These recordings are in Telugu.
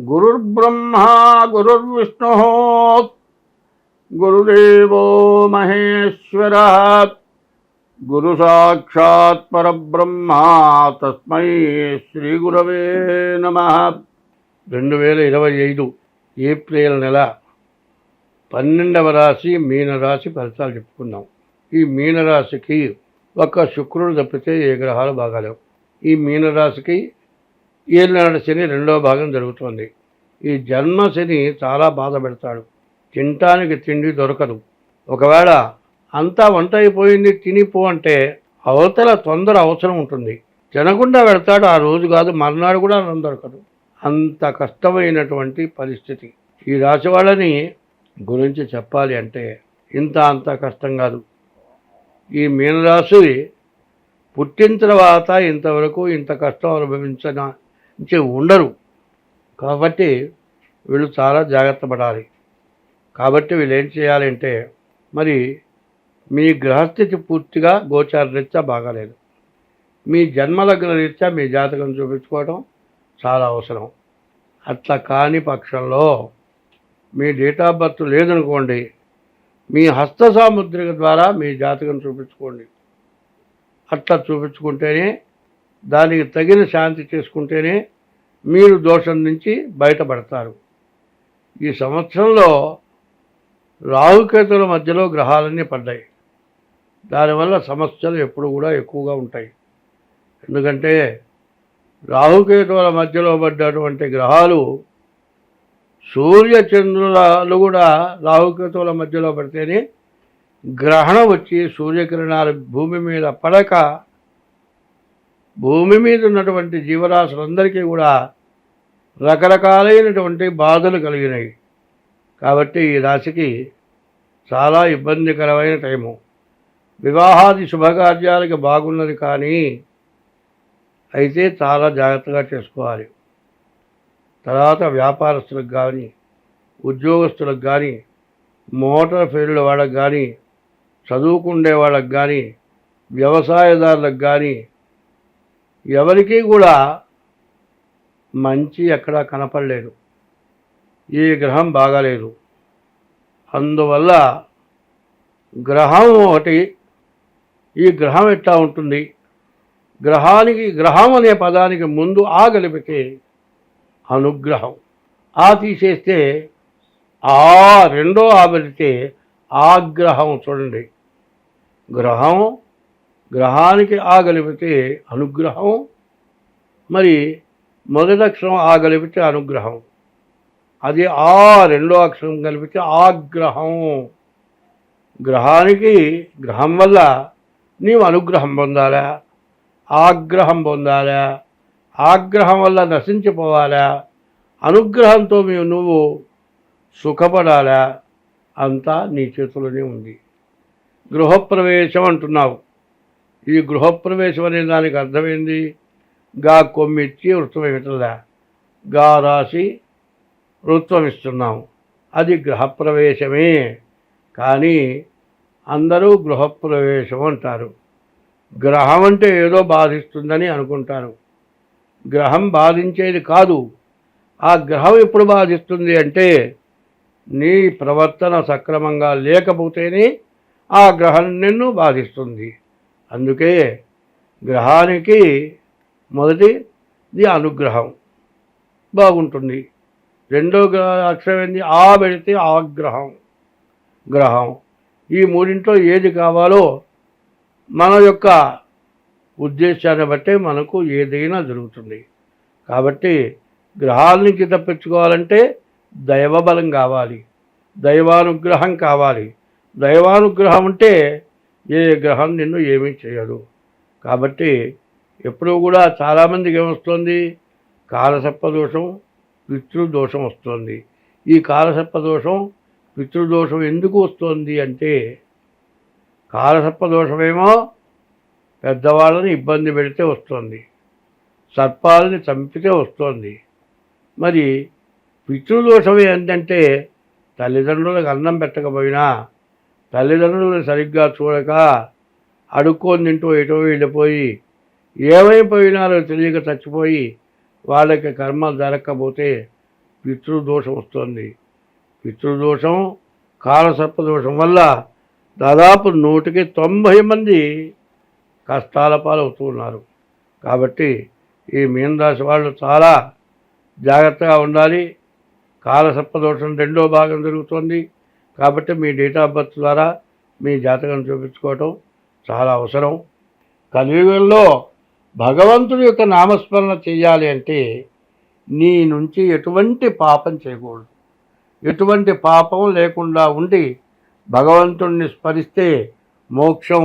గురుర్బ్రహ్మా గురుర్విష్ణుః గురుదేవో మహేశ్వరః గురు సాక్షాత్ పరబ్రహ్మ తస్మై శ్రీ గురవే నమః. 2025 ఏప్రిల్ నెల 12వ రాశి మీనరాశి ఫలితాలు చెప్పుకుందాం. ఈ మీనరాశికి ఒక్క శుక్రుడు తప్పితే ఏ గ్రహాలు బాగాలేవు. ఈ మీనరాశికి ఏలినాడు శని 2వ భాగం జరుగుతోంది. ఈ జన్మ శని చాలా బాధ పెడతాడు. తినటానికి తిండి దొరకదు. ఒకవేళ అంతా వంట అయిపోయింది తినిపో అంటే అవతల తొందర అవసరం ఉంటుంది. తినకుండా వెళ్తాడు. ఆ రోజు కాదు మర్నాడు కూడా అన్నం దొరకదు. అంత కష్టమైనటువంటి పరిస్థితి. ఈ రాశి వాళ్ళని గురించి చెప్పాలి అంటే అంత కష్టం కాదు. ఈ మీనరాశి పుట్టిన తర్వాత ఇంతవరకు ఇంత కష్టం అనుభవించే ఉండరు. కాబట్టి వీళ్ళు చాలా జాగ్రత్త పడాలి. కాబట్టి వీళ్ళు ఏం చేయాలంటే, మరి మీ గ్రహస్థితి పూర్తిగా గోచార రీత్యా బాగాలేదు. మీ జన్మలగ్న రీత్యా మీ జాతకం చూపించుకోవడం చాలా అవసరం. అట్లా కాని పక్షంలో మీ డేట్ ఆఫ్ బర్త్ లేదనుకోండి, మీ హస్త సాముద్రిక ద్వారా మీ జాతకం చూపించుకోండి. అట్లా చూపించుకుంటేనే, దానికి తగిన శాంతి చేసుకుంటేనే మీరు దోషం నుంచి బయటపడతారు. ఈ సంవత్సరంలో రాహుకేతుల మధ్యలో గ్రహాలన్నీ పడ్డాయి. దానివల్ల సమస్యలు ఎప్పుడు కూడా ఎక్కువగా ఉంటాయి. ఎందుకంటే రాహుకేతువుల మధ్యలో పడ్డటువంటి గ్రహాలు, సూర్యచంద్రులు కూడా రాహుకేతువుల మధ్యలో పడితేనే గ్రహణం వచ్చి సూర్యకిరణాలు భూమి మీద పడక భూమి మీద ఉన్నటువంటి జీవరాశులందరికీ కూడా రకరకాలైనటువంటి బాధలు కలిగినాయి. కాబట్టి ఈ రాశికి చాలా ఇబ్బందికరమైన టైము. వివాహాది శుభకార్యాలకి బాగున్నది, కానీ అయితే చాలా జాగ్రత్తగా చేసుకోవాలి. తర్వాత వ్యాపారస్తులకు కానీ, ఉద్యోగస్తులకు కానీ, మోటార్ ఫీల్డ్ వాళ్ళకి కానీ, చదువుకుండే వాళ్ళకి కానీ, వ్యవసాయదారులకు కానీ ఎవరికీ కూడా మంచి ఎక్కడా కనపడలేదు. ఈ గ్రహం బాగాలేదు. అందువల్ల గ్రహం ఒకటి, ఈ గ్రహం ఎట్లా ఉంటుంది, గ్రహం అనే పదానికి ముందు ఆ కలిపితే అనుగ్రహం, ఆ తీసేస్తే ఆ రెండో ఆబడితే ఆగ్రహం. చూడండి, గ్రహానికి ఆగలిపితే అనుగ్రహం, మరి మొదటి అక్షరం ఆగలిపితే అనుగ్రహం, అది ఆ రెండో అక్షరం కలిపితే ఆగ్రహం. గ్రహం వల్ల నీవు అనుగ్రహం పొందాలా, ఆగ్రహం పొందాలా, ఆగ్రహం వల్ల నశించిపోవాలా, అనుగ్రహంతో నువ్వు సుఖపడాలా, అంతా నీ చేతుల్లోనే ఉంది. గృహప్రవేశం అంటున్నావు. ఈ గృహప్రవేశం అనే దానికి అర్థమైంది, గా కొమ్మిచ్చి వృత్తం ఇవ్వట్లా, గా రాసి వృత్తం ఇస్తున్నాము. అది గృహప్రవేశమే. కానీ అందరూ గృహప్రవేశం అంటారు. గ్రహం అంటే ఏదో బాధిస్తుందని అనుకుంటారు. గ్రహం బాధించేది కాదు. ఆ గ్రహం ఎప్పుడు బాధిస్తుంది అంటే, నీ ప్రవర్తన సక్రమంగా లేకపోతేనే ఆ గ్రహం నిన్ను బాధిస్తుంది. అందుకే గ్రహానికి మొదటిది అనుగ్రహం బాగుంటుంది. రెండో అక్షరం ఏంది, ఆ పెడితే గ్రహం. ఈ మూడింట్లో ఏది కావాలో మన యొక్క ఉద్దేశాన్ని బట్టే మనకు ఏదైనా జరుగుతుంది. కాబట్టి గ్రహాలనికి తప్పించుకోవాలంటే దైవబలం కావాలి, దైవానుగ్రహం కావాలి. దైవానుగ్రహం ఉంటే ఏ గ్రహం నిన్ను ఏమీ చేయదు. కాబట్టి ఎప్పుడూ కూడా చాలామందికి ఏమొస్తుంది, కాలసర్పదోషం, పితృదోషం వస్తుంది. ఈ కాలసర్పదోషం, పితృదోషం ఎందుకు వస్తుంది అంటే, కాలసర్పదోషమేమో పెద్దవాళ్ళని ఇబ్బంది పెడితే వస్తుంది, సర్పాలని చంపితే వస్తుంది. మరి పితృదోషం ఏంటంటే, తల్లిదండ్రులకు అన్నం పెట్టకపోయినా, తల్లిదండ్రులను సరిగ్గా చూడక అడుక్కొని తింటూ ఎటో వెళ్ళిపోయి ఏమైపోయినారో తెలియక చచ్చిపోయి వాళ్ళకి కర్మలు జరగకపోతే పితృదోషం వస్తుంది. పితృదోషం, కాలసర్పదోషం వల్ల దాదాపు 190 మంది కష్టాల పాలవుతూ ఉన్నారు. కాబట్టి ఈ మీనరాశి వాళ్ళు చాలా జాగ్రత్తగా ఉండాలి. కాలసర్పదోషం 2వ భాగం జరుగుతుంది. కాబట్టి మీ డేట్ ఆఫ్ బర్త్ ద్వారా మీ జాతకం చూపించుకోవటం చాలా అవసరం. కలియుగంలో భగవంతుడి యొక్క నామస్మరణ చేయాలి అంటే నీ నుంచి ఎటువంటి పాపం చేయకూడదు. ఎటువంటి పాపం లేకుండా ఉండి భగవంతుడిని స్మరిస్తే మోక్షం,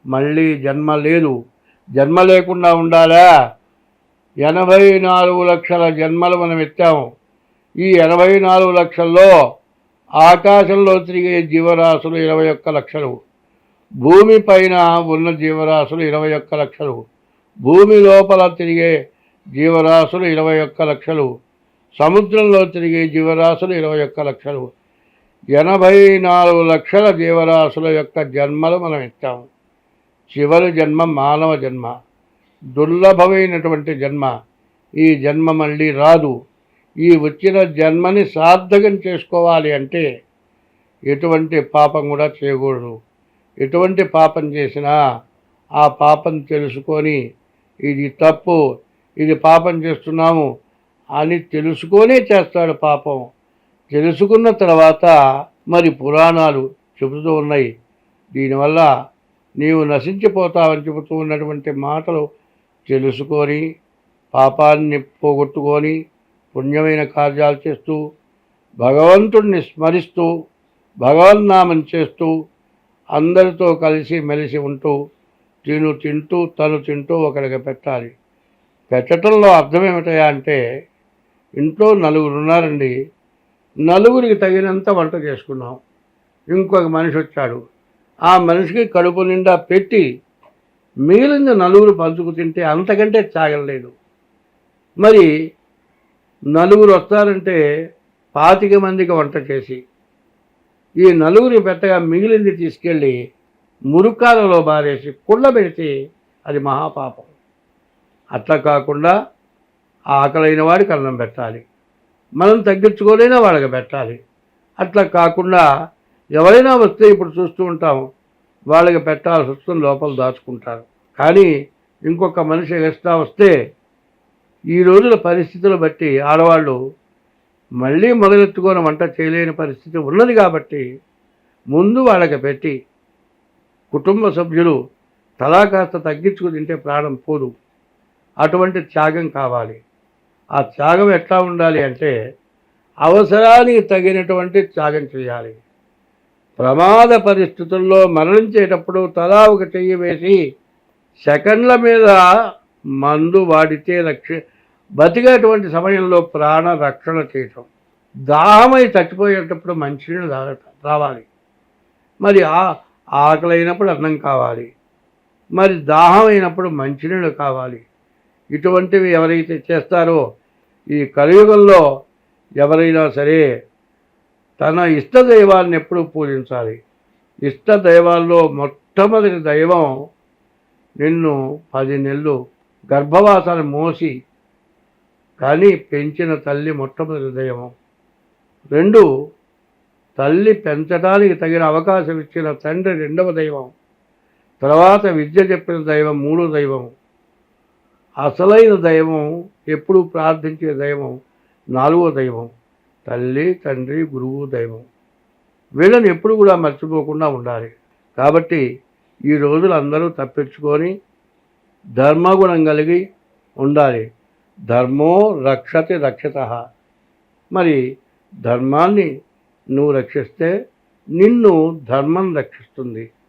మళ్ళీ జన్మ లేదు. జన్మ లేకుండా ఉండాలా? 84 లక్షల జన్మలు మనం ఎత్తాము. ఈ 84 లక్షల్లో ఆకాశంలో తిరిగే జీవరాశులు 21 లక్షలు, భూమి పైన ఉన్న జీవరాశులు 21 లక్షలు, భూమి లోపల తిరిగే జీవరాశులు 21 లక్షలు, సముద్రంలో తిరిగే జీవరాశులు 21 లక్షలు, 84 లక్షల జీవరాశుల యొక్క జన్మలు మనం ఎత్తాము. చివరి జన్మ మానవ జన్మ, దుర్లభమైనటువంటి జన్మ. ఈ జన్మ మళ్ళీ రాదు. ఈ వచ్చిన జన్మని సార్థకం చేసుకోవాలి అంటే ఎటువంటి పాపం కూడా చేయకూడదు. ఎటువంటి పాపం చేసినా ఆ పాపం తెలుసుకొని ఇది తప్పు, ఇది పాపం చేస్తున్నాము అని తెలుసుకొనే చేస్తాడు పాపం. తెలుసుకున్న తర్వాత మరి పురాణాలు చెబుతూ ఉన్నాయి. దీనివల్ల నీవు నశించిపోతావని చెబుతూ ఉన్నటువంటి మాటలు తెలుసుకొని పాపాన్ని పోగొట్టుకొని పుణ్యమైన కార్యాలు చేస్తూ భగవంతుడిని స్మరిస్తూ భగవన్నామం చేస్తూ అందరితో కలిసి మెలిసి ఉంటూ తింటూ తను తింటూ ఒకరికి పెట్టాలి. పెట్టడంలో అర్థం ఏమిటయా అంటే ఇంట్లో 4 ఉన్నారండి, 4గురికి తగినంత వంట చేసుకున్నాం. ఇంకొక మనిషి వచ్చాడు, ఆ మనిషికి కడుపు నిండా పెట్టి మిగిలిన 4 పంచుకు తింటే అంతకంటే చాగలేదు. మరి 4 వస్తారంటే 25 మందికి వంట చేసి ఈ 4 పెట్టగా మిగిలింది తీసుకెళ్ళి మురుకాలలో బారేసి కుళ్ళబెడితే అది మహాపాపం. అట్లా కాకుండా ఆకలైన వాడికి అన్నం పెట్టాలి, మనం తగ్గించుకోలేనా వాళ్ళకి పెట్టాలి. అట్లా కాకుండా ఎవరైనా వస్తే ఇప్పుడు చూస్తూ ఉంటాం, వాళ్ళకి పెట్టాల్సి వస్తుంది, లోపల దాచుకుంటారు. కానీ ఇంకొక మనిషి ఎక్స్ట్రా వస్తే ఈ రోజుల పరిస్థితులు బట్టి ఆడవాళ్ళు మళ్ళీ మొదలెత్తుకొని వంట చేయలేని పరిస్థితి ఉన్నది. కాబట్టి ముందు వాళ్ళకి పెట్టి కుటుంబ సభ్యులు తలా కాస్త తగ్గించుకు తింటే ప్రాణం పోదు. అటువంటి త్యాగం కావాలి. ఆ త్యాగం ఎట్లా ఉండాలి అంటే అవసరానికి తగినటువంటి త్యాగం చేయాలి. ప్రమాద పరిస్థితుల్లో మరణించేటప్పుడు తలా ఒక చెయ్యి వేసి సెకండ్ల మీద మందు వాడితే బతికేటువంటి సమయంలో ప్రాణ రక్షణ చేయటం. దాహమై చచ్చిపోయేటప్పుడు మంచినీళ్ళు రావాలి. మరి ఆకలైనప్పుడు అన్నం కావాలి, మరి దాహం అయినప్పుడు మంచినీళ్ళు కావాలి. ఇటువంటివి ఎవరైతే చేస్తారో ఈ కలియుగంలో ఎవరైనా సరే తన ఇష్టదైవాన్ని ఎప్పుడూ పూజించాలి. ఇష్టదైవాల్లో మొట్టమొదటి దైవం నిన్ను 10 నెలలు గర్భవాసాన్ని మోసి కానీ పెంచిన తల్లి మొట్టమొదటి దైవం. 2 తల్లి పెంచడానికి తగిన అవకాశం ఇచ్చిన తండ్రి 2వ దైవం. తర్వాత విద్య చెప్పిన దైవం 3వ దైవం. అసలైన దైవం ఎప్పుడు ప్రార్థించే దైవం 4వ దైవం. తల్లి, తండ్రి, గురువు, దైవం. వీళ్ళని ఎప్పుడు కూడా మర్చిపోకుండా ఉండాలి. కాబట్టి ఈ రోజులు అందరూ తప్పించుకొని ధర్మగుణం కలిగి ఉండాలి. ధర్మో రక్షతి రక్షితః. మరి ధర్మాన్ని నువ్వు రక్షిస్తే నిన్ను ధర్మం రక్షిస్తుంది.